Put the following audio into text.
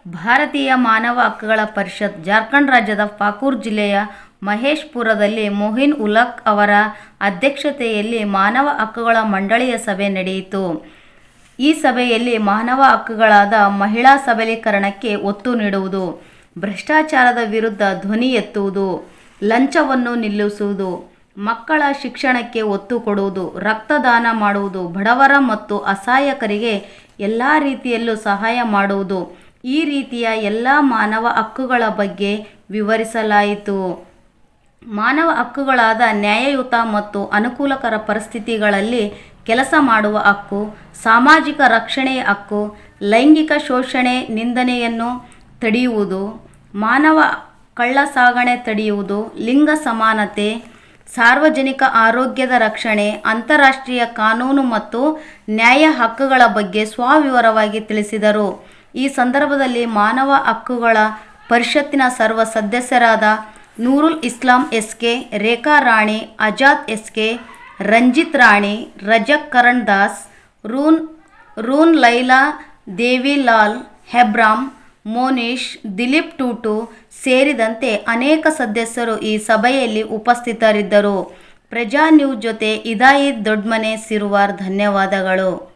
ಭಾರತೀಯ ಮಾನವ ಹಕ್ಕುಗಳ ಪರಿಷತ್ ಜಾರ್ಖಂಡ್ ರಾಜ್ಯದ ಪಾಕೂರ್ ಜಿಲ್ಲೆಯ ಮಹೇಶ್ಪುರದಲ್ಲಿ ಮೊಹಿನ್ ಉಲ್-ಹಕ್ ಅವರ ಅಧ್ಯಕ್ಷತೆಯಲ್ಲಿ ಮಾನವ ಹಕ್ಕುಗಳ ಮಂಡಳಿಯ ಸಭೆ ನಡೆಯಿತು. ಈ ಸಭೆಯಲ್ಲಿ ಮಾನವ ಹಕ್ಕುಗಳಾದ ಮಹಿಳಾ ಸಬಲೀಕರಣಕ್ಕೆ ಒತ್ತು ನೀಡುವುದು, ಭ್ರಷ್ಟಾಚಾರದ ವಿರುದ್ಧ ಧ್ವನಿ ಎತ್ತುವುದು, ಲಂಚವನ್ನು ನಿಲ್ಲಿಸುವುದು, ಮಕ್ಕಳ ಶಿಕ್ಷಣಕ್ಕೆ ಒತ್ತು ಕೊಡುವುದು, ರಕ್ತದಾನ ಮಾಡುವುದು, ಬಡವರ ಮತ್ತು ಅಸಹಾಯಕರಿಗೆ ಎಲ್ಲ ರೀತಿಯಲ್ಲೂ ಸಹಾಯ ಮಾಡುವುದು ಈ ರೀತಿಯ ಎಲ್ಲ ಮಾನವ ಹಕ್ಕುಗಳ ಬಗ್ಗೆ ವಿವರಿಸಲಾಯಿತು. ಮಾನವ ಹಕ್ಕುಗಳಾದ ನ್ಯಾಯಯುತ ಮತ್ತು ಅನುಕೂಲಕರ ಪರಿಸ್ಥಿತಿಗಳಲ್ಲಿ ಕೆಲಸ ಮಾಡುವ ಹಕ್ಕು, ಸಾಮಾಜಿಕ ರಕ್ಷಣೆಯ ಹಕ್ಕು, ಲೈಂಗಿಕ ಶೋಷಣೆ ನಿಂದನೆಯನ್ನು ತಡೆಯುವುದು, ಮಾನವ ಕಳ್ಳಸಾಗಣೆ ತಡೆಯುವುದು, ಲಿಂಗ ಸಮಾನತೆ, ಸಾರ್ವಜನಿಕ ಆರೋಗ್ಯದ ರಕ್ಷಣೆ, ಅಂತಾರಾಷ್ಟ್ರೀಯ ಕಾನೂನು ಮತ್ತು ನ್ಯಾಯ ಹಕ್ಕುಗಳ ಬಗ್ಗೆ ಸವಿವರವಾಗಿ ತಿಳಿಸಿದರು. ಈ ಸಂದರ್ಭದಲ್ಲಿ ಮಾನವ ಹಕ್ಕುಗಳ ಪರಿಷತ್ತಿನ ಸರ್ವ ಸದಸ್ಯರಾದ ನೂರುಲ್ ಇಸ್ಲಾಂ ಎಸ್.ಕೆ, ರೇಖಾ ರಾಣಿ, ಆಜಾದ್ ಎಸ್.ಕೆ, ರಂಜಿತ್ ರಾಣಿ, ರಜಕ್ ಕರಣ್ ದಾಸ್, ರೂನ್ ಲೈಲಾ, ದೇವಿಲಾಲ್ ಹೆಬ್ರಾಮ್, ಮೋನಿಶ್, ದಿಲೀಪ್ ಟೂಟು ಸೇರಿದಂತೆ ಅನೇಕ ಸದಸ್ಯರು ಈ ಸಭೆಯಲ್ಲಿ ಉಪಸ್ಥಿತರಿದ್ದರು. ಪ್ರಜಾ ನ್ಯೂಸ್ ಜೊತೆ ಇದಾಯಿತ್ ದೊಡ್ಮನೆ ಸಿರುವಾರ್. ಧನ್ಯವಾದಗಳು.